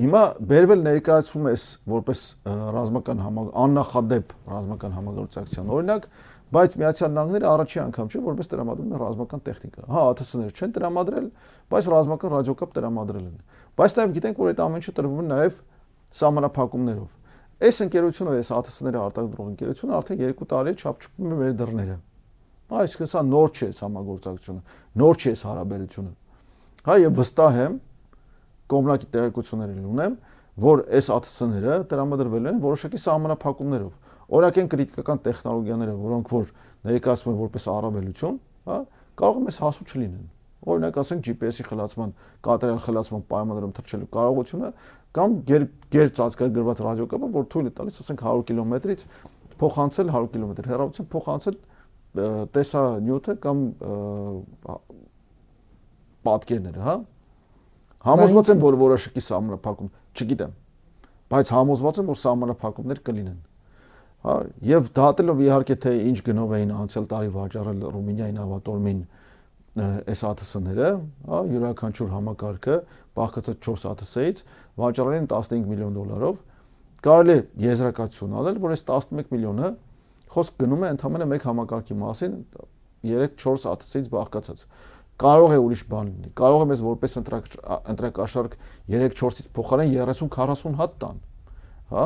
Հիմա բերվել ներկայացվում է որպես ռազմական աննախադեպ ռազմական համագործակցության օրինակ, բայց Միացյալ Նահանգները առաջի անգամ չէ, որպես տրամադրում են ռազմական տեխնիկա։ Հա, ԱԹՍ-ները չեն տրամադրել, բայց ռազմական ռադիոկապ տրամադրել են։ Բայց նաև գիտենք, որ այդ ամեն ինչը տրվում է նաև սահմանափակումներով։ Այս ընկերությունը, այս ԱԹՍ-ները արտադրող ընկերությունը արդեն 2 տարի չափչփում է մեր դռները։ Այսինքն սա նոր չէ այս համագործակցությունը, նոր չէ այս հարաբերությունը։ Հա, եւ վստահ եմ, կողմնակի տեղեկություններ ունեմ, որ այս ԱԹՍ-ները տրամադրվել են որոշակի սահմանափակումներով։ Օրինակ են կրիտիկական տեխնոլոգիաները, որոնք որ ներկայացվում են որպես առավելություն, հա, կարող է մեզ հասու չլինեն։ Օրինակ ասենք GPS-ի խլացման, կատարյալ խլացման պայմաններում թռչելու կարողությունը կամ գեր ծածկագրված ռադիոկապը, որ թույլ է տալիս, ասենք 100 կիլոմետրից փոխանցել 100 կիլոմետր հեռավորություն, փոխանցել տեսանյութը կամ պատկերները, հա։ Համոզված եմ, որ որոշակի սահմանափակում, չգիտեմ, բայց համոզված եմ, որ սահմանափակումներ կլինեն։ Հա, եւ դատելով իհարկե թե ինչ գնով էին անցյալ տարի վաճառել Ռումինիայի նավատորմին այս ԱԹՍ-ները, հա, յուրաքանչյուր համակարգը բաղկացած 4 ԱԹՍ-ից վաճառել են 15 միլիոն դոլարով, կարելի է եզրակացություն անել, որ այս 11 միլիոնը խոսք գնում է ընդհանրապես մեկ համակարգի մասին 3-4 ԱԹՍ-ից բաղկացած։ Կարող է ուրիշ բան լինի, կարող է մեզ որպես ընտրակաշարք 3-4-ից փոխարեն 30-40 հատ տան, հա,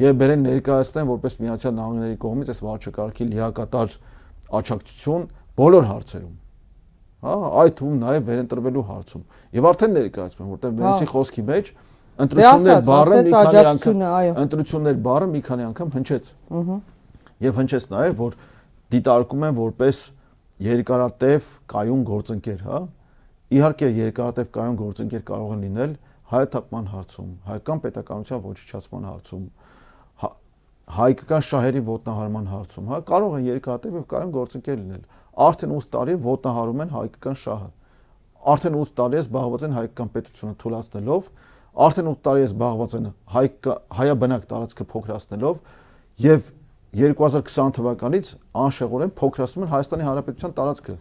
եւ բերեն ներկայացնեն որպես Միացյալ Նահանգների կողմից այս վարչակարգի լիակատար աջակցություն բոլոր հարցերում։ Հա, այդ թվում նաև վերընտրվելու հարցում։ Եվ արդեն ներկայացվում, որտեղ Վենսի խոսքի մեջ ընտրություններ բառը մի քանի անգամ հնչեց։ Եվ հնչեց նաև, որ դիտարկում են որպես երկարատև կայուն գործընկեր, հա։ Իհարկե երկարատև կայուն գործընկեր կարող են լինել հայաթափման հարցում, հայկական պետականության ոչնչացման հարցում, հայկական շահերի ոտնահարման հարցում, հա, կարող են երկարատև եւ կայուն գործընկեր լինել։ Արդեն 8 տարի ոտնահարում են հայկական շահը։ Արդեն 8 տարի է զբաղված են հայկական պետությունը թուլացնելով, արդեն 8 տարի է զբաղված են հայաբնակ տարածքը փոքրացնելով եւ 2020 թվականից անշեղորեն փոքրացնում են Հայաստանի Հանրապետության տարածքը։